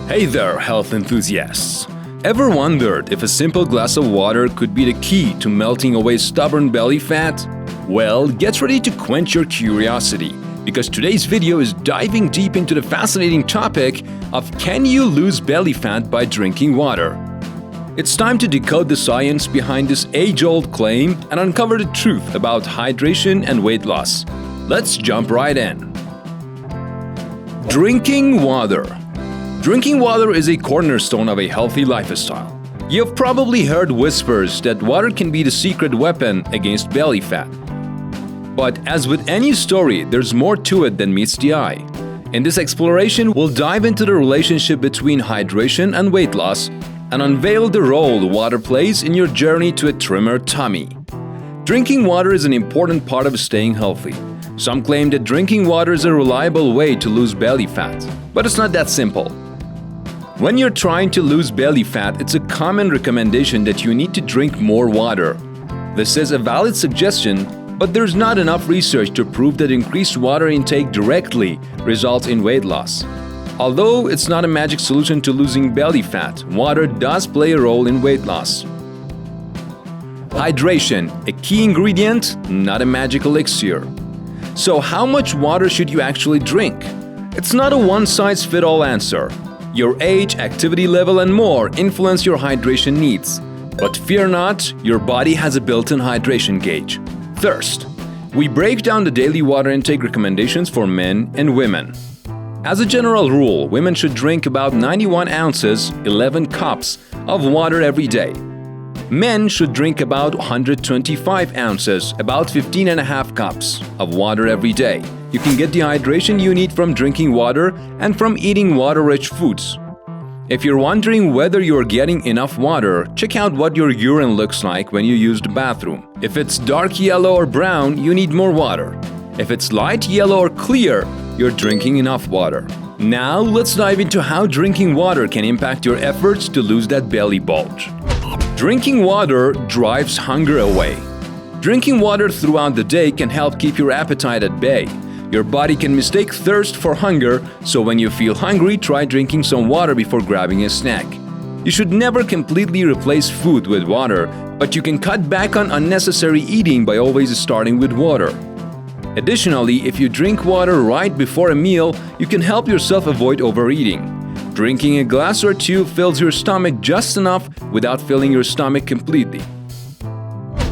Hey there, health enthusiasts! Ever wondered if a simple glass of water could be the key to melting away stubborn belly fat? Well, get ready to quench your curiosity, because today's video is diving deep into the fascinating topic of can you lose belly fat by drinking water? It's time to decode the science behind this age-old claim and uncover the truth about hydration and weight loss. Let's jump right in. Drinking water. Drinking water is a cornerstone of a healthy lifestyle. You've probably heard whispers that water can be the secret weapon against belly fat. But as with any story, there's more to it than meets the eye. In this exploration, we'll dive into the relationship between hydration and weight loss and unveil the role water plays in your journey to a trimmer tummy. Drinking water is an important part of staying healthy. Some claim that drinking water is a reliable way to lose belly fat, but it's not that simple. When you're trying to lose belly fat, it's a common recommendation that you need to drink more water. This is a valid suggestion, but there's not enough research to prove that increased water intake directly results in weight loss. Although it's not a magic solution to losing belly fat, water does play a role in weight loss. Hydration, a key ingredient, not a magic elixir. So how much water should you actually drink? It's not a one-size-fits-all answer. Your age, activity level, and more influence your hydration needs. But fear not, your body has a built-in hydration gauge. Thirst. We break down the daily water intake recommendations for men and women. As a general rule, women should drink about 91 ounces, 11 cups, of water every day. Men should drink about 125 ounces, about 15.5 cups, of water every day. You can get the hydration you need from drinking water and from eating water-rich foods. If you're wondering whether you're getting enough water, check out what your urine looks like when you use the bathroom. If it's dark yellow or brown, you need more water. If it's light yellow or clear, you're drinking enough water. Now, let's dive into how drinking water can impact your efforts to lose that belly bulge. Drinking water drives hunger away. Drinking water throughout the day can help keep your appetite at bay. Your body can mistake thirst for hunger, so when you feel hungry, try drinking some water before grabbing a snack. You should never completely replace food with water, but you can cut back on unnecessary eating by always starting with water. Additionally, if you drink water right before a meal, you can help yourself avoid overeating. Drinking a glass or two fills your stomach just enough without filling your stomach completely.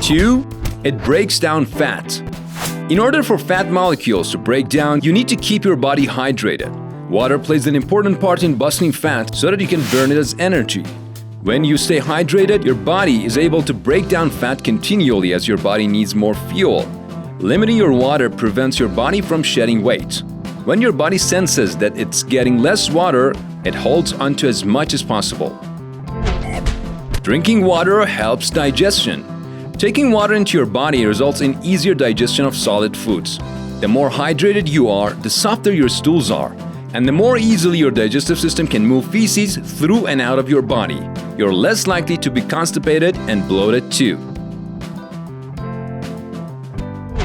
2. It breaks down fat. In order for fat molecules to break down, you need to keep your body hydrated. Water plays an important part in busting fat so that you can burn it as energy. When you stay hydrated, your body is able to break down fat continually as your body needs more fuel. Limiting your water prevents your body from shedding weight. When your body senses that it's getting less water, it holds onto as much as possible. Drinking water helps digestion. Taking water into your body results in easier digestion of solid foods. The more hydrated you are, the softer your stools are, and the more easily your digestive system can move feces through and out of your body. You're less likely to be constipated and bloated too.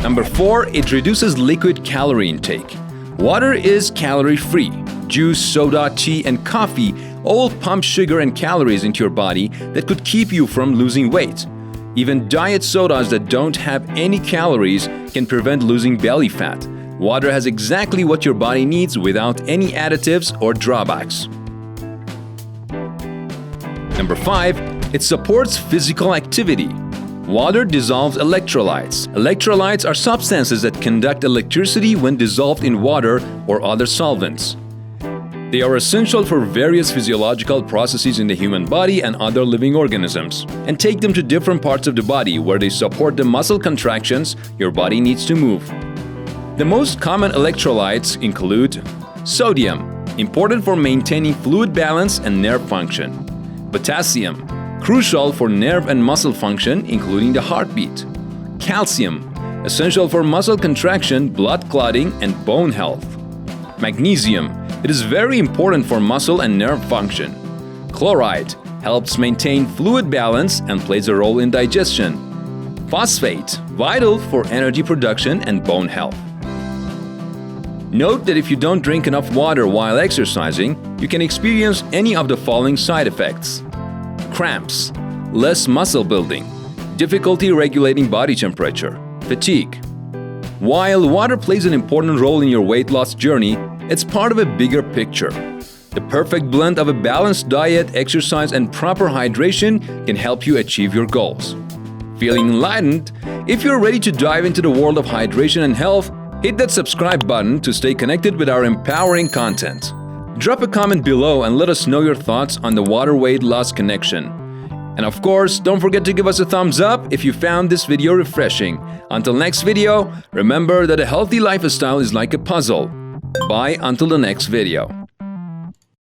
Number 4, it reduces liquid calorie intake. Water is calorie-free. Juice, soda, tea, and coffee all pump sugar and calories into your body that could keep you from losing weight. Even diet sodas that don't have any calories can prevent losing belly fat. Water has exactly what your body needs without any additives or drawbacks. Number 5, it supports physical activity. Water dissolves electrolytes. Electrolytes are substances that conduct electricity when dissolved in water or other solvents. They are essential for various physiological processes in the human body and other living organisms, and take them to different parts of the body where they support the muscle contractions your body needs to move. The most common electrolytes include sodium, important for maintaining fluid balance and nerve function; potassium, crucial for nerve and muscle function, including the heartbeat; calcium, essential for muscle contraction, blood clotting, and bone health; magnesium, it is very important for muscle and nerve function; chloride, helps maintain fluid balance and plays a role in digestion; phosphate, vital for energy production and bone health. Note that if you don't drink enough water while exercising, you can experience any of the following side effects: cramps, less muscle building, difficulty regulating body temperature, fatigue. While water plays an important role in your weight loss journey, it's part of a bigger picture. The perfect blend of a balanced diet, exercise, and proper hydration can help you achieve your goals. Feeling enlightened? If you're ready to dive into the world of hydration and health, hit that subscribe button to stay connected with our empowering content. Drop a comment below and let us know your thoughts on the water-weight loss connection. And of course, don't forget to give us a thumbs up if you found this video refreshing. Until next video, remember that a healthy lifestyle is like a puzzle. Bye until the next video.